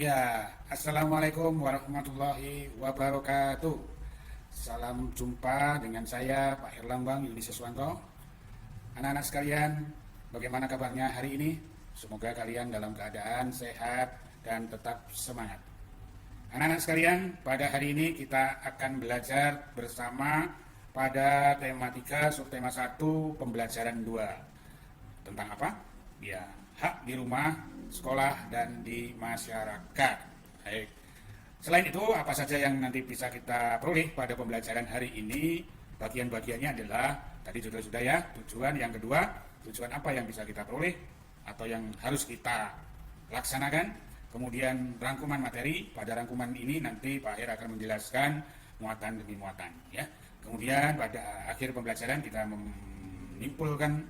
Ya, Assalamualaikum warahmatullahi wabarakatuh. Salam jumpa dengan saya Pak Herlambang Yudi Siswanto. Anak-anak sekalian, bagaimana kabarnya hari ini? Semoga kalian dalam keadaan sehat dan tetap semangat. Anak-anak sekalian, pada hari ini kita akan belajar bersama pada tematika subtema 1 pembelajaran 2. Tentang apa? Ya, hak di rumah, sekolah, dan di masyarakat. Baik. Selain itu, apa saja yang nanti bisa kita peroleh pada pembelajaran hari ini? Bagian-bagiannya adalah, tadi sudah ya, tujuan. Yang kedua, tujuan apa yang bisa kita peroleh atau yang harus kita laksanakan. Kemudian rangkuman materi. Pada rangkuman ini nanti Pak Her akan menjelaskan muatan demi muatan. Ya. Kemudian pada akhir pembelajaran kita menyimpulkan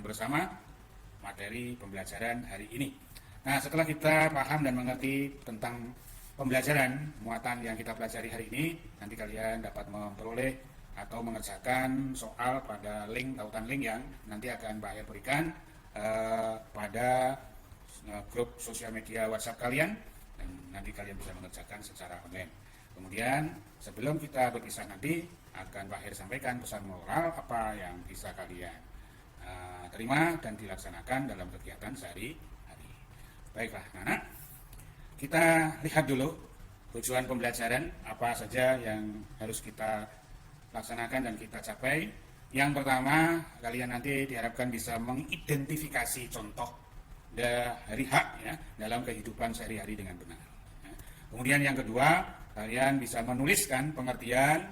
bersama materi pembelajaran hari ini. Nah, setelah kita paham dan mengerti tentang pembelajaran muatan yang kita pelajari hari ini, nanti kalian dapat memperoleh atau mengerjakan soal pada tautan link yang nanti akan Pak Her berikan pada grup sosial media WhatsApp kalian, dan nanti kalian bisa mengerjakan secara online. Kemudian sebelum kita berpisah nanti akan Pak Her sampaikan pesan moral apa yang bisa kalian terima dan dilaksanakan dalam kegiatan sehari-hari. Baiklah, anak, kita lihat dulu tujuan pembelajaran apa saja yang harus kita laksanakan dan kita capai. Yang pertama, kalian nanti diharapkan bisa mengidentifikasi contoh dari hak ya dalam kehidupan sehari-hari dengan benar. Kemudian yang kedua, kalian bisa menuliskan pengertian,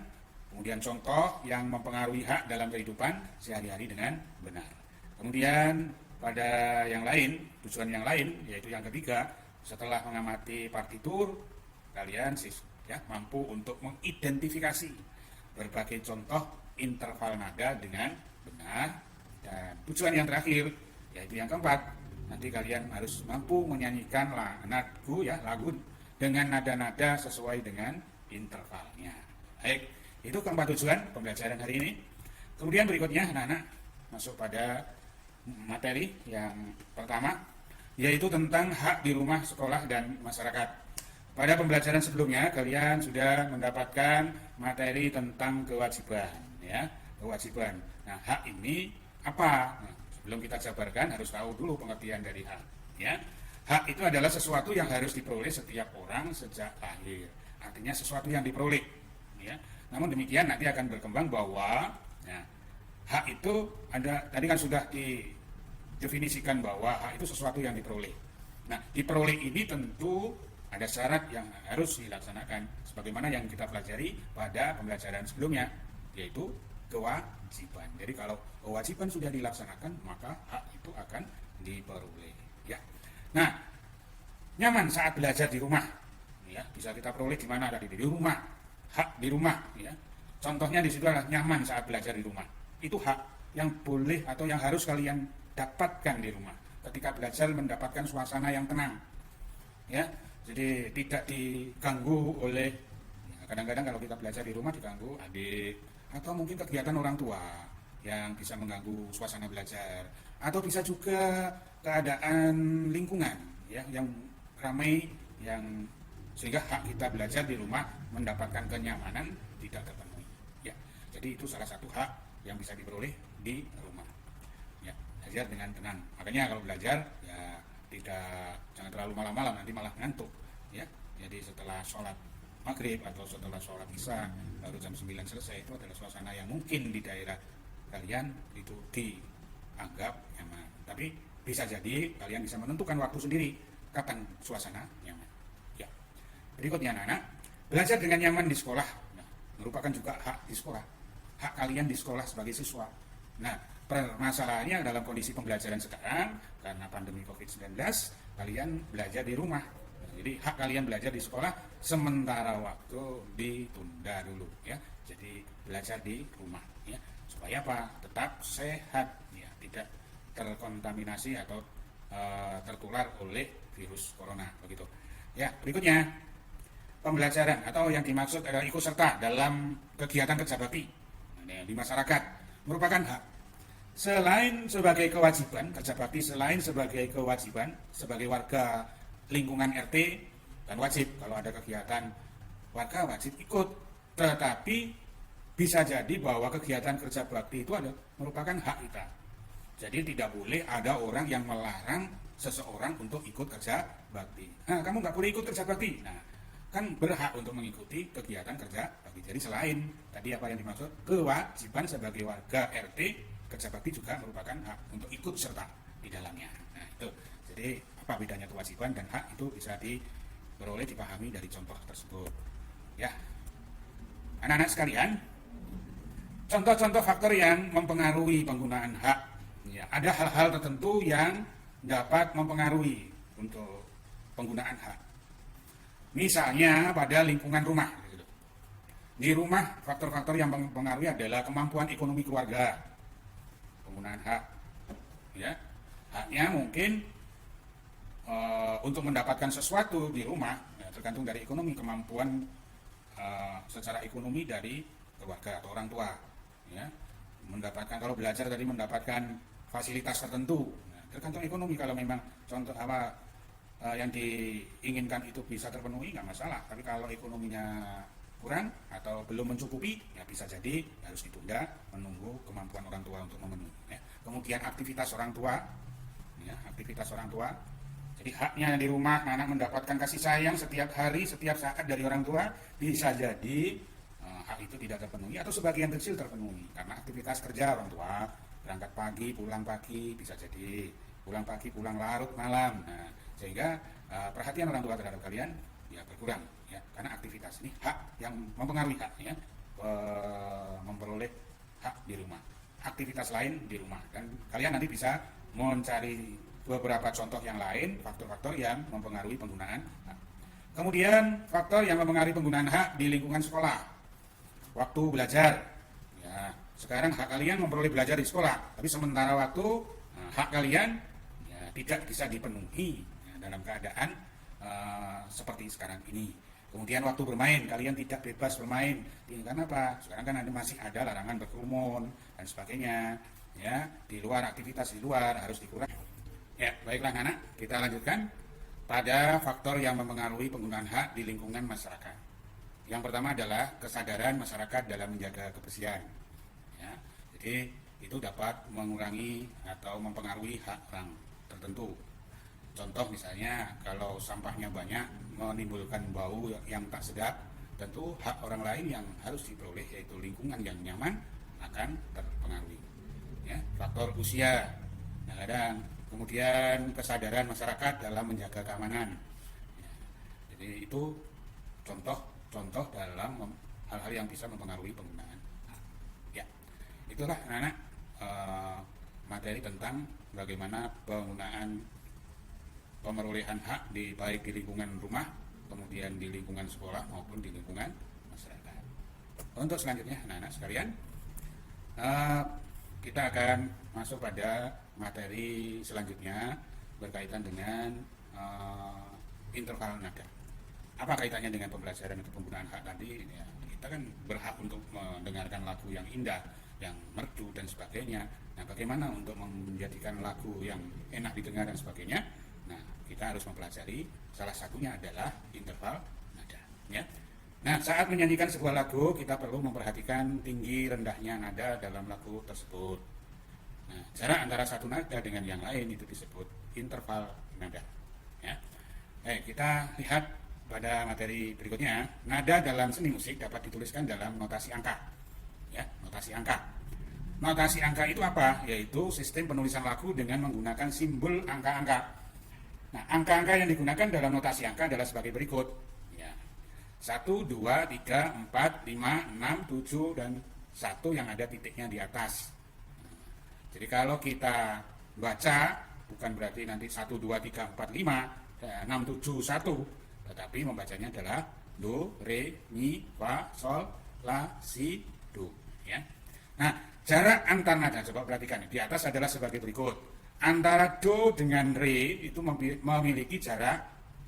kemudian contoh yang mempengaruhi hak dalam kehidupan sehari-hari dengan benar. Kemudian pada yang lain, tujuan yang lain, yaitu yang ketiga, setelah mengamati partitur, kalian mampu untuk mengidentifikasi berbagai contoh interval nada dengan benar. Dan tujuan yang terakhir, yaitu yang keempat, nanti kalian harus mampu menyanyikan lagu dengan nada-nada sesuai dengan intervalnya. Baik, itu keempat tujuan pembelajaran hari ini. Kemudian berikutnya anak-anak masuk pada materi yang pertama, yaitu tentang hak di rumah, sekolah, dan masyarakat. Pada pembelajaran sebelumnya kalian sudah mendapatkan materi tentang kewajiban ya, kewajiban. Nah, hak ini apa? Nah, sebelum kita jabarkan harus tahu dulu pengertian dari hak ya. Hak itu adalah sesuatu yang harus diperoleh setiap orang sejak lahir. Artinya sesuatu yang diperoleh ya. Namun demikian nanti akan berkembang bahwa ya, hak itu tadi kan sudah didefinisikan bahwa hak itu sesuatu yang diperoleh. Nah, diperoleh ini tentu ada syarat yang harus dilaksanakan sebagaimana yang kita pelajari pada pembelajaran sebelumnya, yaitu kewajiban. Jadi kalau kewajiban sudah dilaksanakan, maka hak itu akan diperoleh ya. Nah, nyaman saat belajar di rumah ya, bisa kita peroleh di mana? Di rumah. Hak di rumah ya. Contohnya di situ adalah nyaman saat belajar di rumah. Itu hak yang boleh atau yang harus kalian dapatkan di rumah. Ketika belajar mendapatkan suasana yang tenang. Ya, jadi tidak diganggu oleh kadang-kadang kalau kita belajar di rumah diganggu adik atau mungkin kegiatan orang tua yang bisa mengganggu suasana belajar, atau bisa juga keadaan lingkungan ya yang ramai, yang sehingga hak kita belajar di rumah mendapatkan kenyamanan tidak terpenuhi ya. Jadi itu salah satu hak yang bisa diperoleh di rumah ya, belajar dengan tenang. Makanya kalau belajar ya jangan terlalu malam-malam, nanti malah ngantuk ya. Jadi setelah sholat maghrib atau setelah sholat isya baru jam 9 selesai, itu adalah suasana yang mungkin di daerah kalian itu dianggap nyaman, tapi bisa jadi kalian bisa menentukan waktu sendiri kapan suasana nyaman ya. Berikutnya anak-anak, belajar dengan nyaman di sekolah merupakan juga hak di sekolah, hak kalian di sekolah sebagai siswa. Nah, permasalahannya dalam kondisi pembelajaran sekarang karena pandemi COVID-19, kalian belajar di rumah. Jadi hak kalian belajar di sekolah sementara waktu ditunda dulu ya. Jadi belajar di rumah ya. Supaya apa? Tetap sehat ya, tidak terkontaminasi atau tertular oleh virus corona begitu. Ya, berikutnya pembelajaran atau yang dimaksud adalah ikut serta dalam kegiatan kerja bakti di masyarakat merupakan hak. Selain sebagai kewajiban, kerja bakti selain sebagai kewajiban sebagai warga lingkungan RT dan wajib kalau ada kegiatan warga wajib ikut. Tetapi bisa jadi bahwa kegiatan kerja bakti itu merupakan hak kita. Jadi tidak boleh ada orang yang melarang seseorang untuk ikut kerja bakti. Nah, kamu nggak boleh ikut kerja bakti. Nah, kan berhak untuk mengikuti kegiatan kerja bakti. Jadi selain tadi apa yang dimaksud kewajiban sebagai warga RT, kerja bakti juga merupakan hak untuk ikut serta di dalamnya. Nah, itu. Jadi apa bedanya kewajiban dan hak itu bisa diperoleh dipahami dari contoh tersebut. Ya, anak-anak sekalian, contoh-contoh faktor yang mempengaruhi penggunaan hak. Ya, ada hal-hal tertentu yang dapat mempengaruhi untuk penggunaan hak. Misalnya pada lingkungan rumah. Di rumah, faktor-faktor yang mempengaruhi adalah kemampuan ekonomi keluarga, penggunaan hak. Ya, haknya mungkin untuk mendapatkan sesuatu di rumah, ya, tergantung dari ekonomi, kemampuan secara ekonomi dari keluarga atau orang tua. Ya, mendapatkan kalau belajar tadi mendapatkan fasilitas tertentu, nah, tergantung ekonomi. Kalau memang contoh apa yang diinginkan itu bisa terpenuhi nggak masalah, tapi kalau ekonominya kurang atau belum mencukupi ya bisa jadi harus ditunda menunggu kemampuan orang tua untuk memenuhi. Ya. Kemudian aktivitas orang tua, ya, aktivitas orang tua. Jadi haknya di rumah anak mendapatkan kasih sayang setiap hari, setiap saat dari orang tua, bisa jadi hak itu tidak terpenuhi atau sebagian kecil terpenuhi karena aktivitas kerja orang tua, berangkat pagi, bisa jadi pulang pagi, pulang larut malam. Nah, sehingga perhatian orang tua terhadap kalian ya berkurang, ya, karena aktivitas ini hak yang mempengaruhi hak, ya, memperoleh hak di rumah, aktivitas lain di rumah, dan kalian nanti bisa mencari beberapa contoh yang lain, faktor-faktor yang mempengaruhi penggunaan hak. Kemudian faktor yang mempengaruhi penggunaan hak di lingkungan sekolah, waktu belajar. Ya, sekarang hak kalian memperoleh belajar di sekolah, tapi sementara waktu hak kalian ya, tidak bisa dipenuhi ya, dalam keadaan seperti sekarang ini. Kemudian waktu bermain, kalian tidak bebas bermain. Karena apa? Sekarang kan masih ada larangan berkerumun dan sebagainya. Ya, di luar, aktivitas di luar harus dikurangi. Ya, baiklah anak, kita lanjutkan pada faktor yang mempengaruhi penggunaan hak di lingkungan masyarakat. Yang pertama adalah kesadaran masyarakat dalam menjaga kebersihan. Ya, jadi itu dapat mengurangi atau mempengaruhi hak orang tertentu. Contoh misalnya kalau sampahnya banyak menimbulkan bau yang tak sedap, tentu hak orang lain yang harus diperoleh yaitu lingkungan yang nyaman akan terpengaruhi. Ya, faktor usia, kadang kemudian kesadaran masyarakat dalam menjaga keamanan. Ya, jadi itu contoh dalam hal-hal yang bisa mempengaruhi penggunaan hak. Ya, itulah anak-anak materi tentang bagaimana penggunaan pemerolehan hak baik di lingkungan rumah, kemudian di lingkungan sekolah maupun di lingkungan masyarakat. Untuk selanjutnya anak-anak sekalian, kita akan masuk pada materi selanjutnya berkaitan dengan interval nada. Apa kaitannya dengan pembelajaran atau penggunaan hak tadi? Ya, kita kan berhak untuk mendengarkan lagu yang indah, yang merdu dan sebagainya. Nah, bagaimana untuk menjadikan lagu yang enak didengar dan sebagainya? Nah, kita harus mempelajari, salah satunya adalah interval nada. Ya. Nah, saat menyanyikan sebuah lagu, kita perlu memperhatikan tinggi rendahnya nada dalam lagu tersebut. Nah, jarak antara satu nada dengan yang lain itu disebut interval nada. Ya. Kita lihat pada materi berikutnya. Nada dalam seni musik dapat dituliskan dalam notasi angka. Ya, notasi angka. Notasi angka itu apa? Yaitu sistem penulisan lagu dengan menggunakan simbol angka-angka. Nah, angka-angka yang digunakan dalam notasi angka adalah sebagai berikut. Ya. 1, 2, 3, 4, 5, 6, 7, dan 1 yang ada titiknya di atas. Jadi kalau kita baca, bukan berarti nanti 1, 2, 3, 4, 5, 6, 7, 1. Tetapi membacanya adalah Do, Re, Mi, Fa, Sol, La, Si, Do. Ya. Nah, jarak antar nada, coba perhatikan. Di atas adalah sebagai berikut. Antara Do dengan Re itu memiliki jarak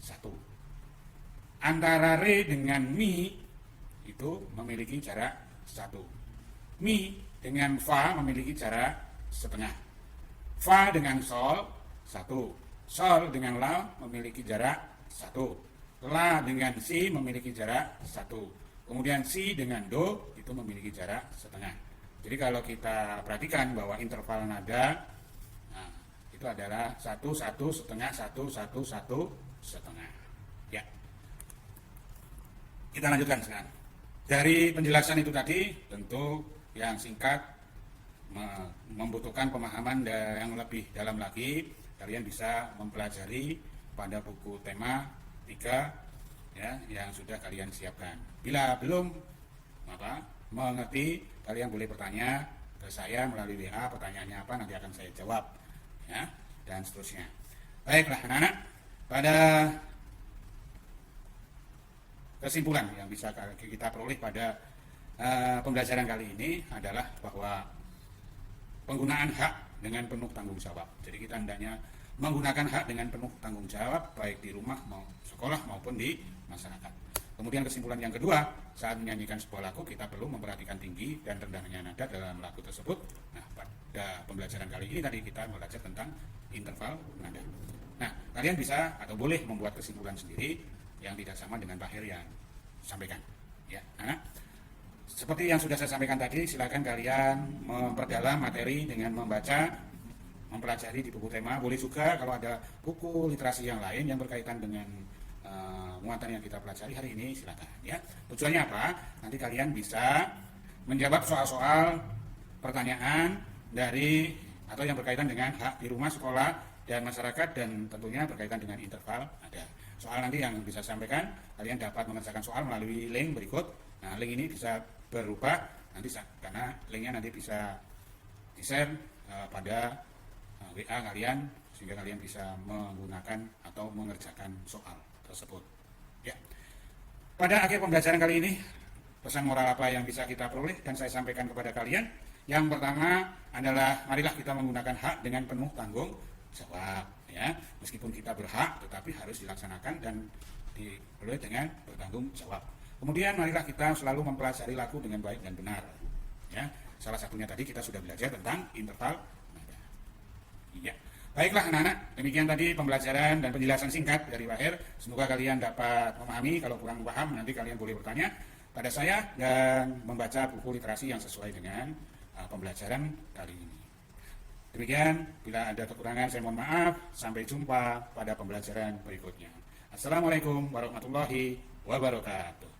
1. Antara Re dengan Mi itu memiliki jarak 1. Mi dengan Fa memiliki jarak setengah. Fa dengan Sol 1. Sol dengan La memiliki jarak 1. La dengan Si memiliki jarak 1. Kemudian Si dengan Do itu memiliki jarak setengah. Jadi kalau kita perhatikan bahwa interval nada, nah, itu adalah 1, 1, setengah, 1, 1, 1, setengah. Ya. Kita lanjutkan sekarang. Dari penjelasan itu tadi, tentu yang singkat membutuhkan pemahaman yang lebih dalam lagi. Kalian bisa mempelajari pada buku tema 3 ya, yang sudah kalian siapkan. Bila belum mengerti, kalian boleh bertanya ke saya melalui WA, pertanyaannya apa nanti akan saya jawab ya, dan seterusnya. Baiklah anak-anak, pada kesimpulan yang bisa kita peroleh pada pembelajaran kali ini adalah bahwa penggunaan hak dengan penuh tanggung jawab. Jadi kita hendaknya menggunakan hak dengan penuh tanggung jawab baik di rumah, sekolah maupun di masyarakat. Kemudian kesimpulan yang kedua, saat menyanyikan sebuah lagu kita perlu memperhatikan tinggi dan rendahnya nada dalam lagu tersebut. Nah, pada pembelajaran kali ini tadi kita belajar tentang interval nada. Nah, kalian bisa atau boleh membuat kesimpulan sendiri yang tidak sama dengan Pak Heri yang sampaikan. Ya, anak. Seperti yang sudah saya sampaikan tadi, silakan kalian memperdalam materi dengan membaca, mempelajari di buku tema. Boleh juga kalau ada buku literasi yang lain yang berkaitan dengan muatan yang kita pelajari hari ini, silakan. Ya, tujuannya apa? Nanti kalian bisa menjawab soal-soal pertanyaan dari atau yang berkaitan dengan hak di rumah, sekolah, dan masyarakat, dan tentunya berkaitan dengan interval ada. Soal nanti yang bisa sampaikan, kalian dapat mengerjakan soal melalui link berikut. Nah, link ini bisa berubah nanti karena linknya nanti bisa di-share pada WA kalian sehingga kalian bisa menggunakan atau mengerjakan soal tersebut. Ya. Pada akhir pembelajaran kali ini, pesan moral apa yang bisa kita peroleh dan saya sampaikan kepada kalian? Yang pertama adalah marilah kita menggunakan hak dengan penuh tanggung jawab. Ya, meskipun kita berhak, tetapi harus dilaksanakan dan diperoleh dengan bertanggung jawab. Kemudian marilah kita selalu mempelajari lagu dengan baik dan benar. Ya, salah satunya tadi kita sudah belajar tentang interval nada. Iya. Baiklah anak-anak, demikian tadi pembelajaran dan penjelasan singkat dari Pak Her. Semoga kalian dapat memahami. Kalau kurang paham nanti kalian boleh bertanya pada saya dan membaca buku literasi yang sesuai dengan pembelajaran kali ini. Demikian, bila ada kekurangan saya mohon maaf. Sampai jumpa pada pembelajaran berikutnya. Assalamualaikum warahmatullahi wabarakatuh.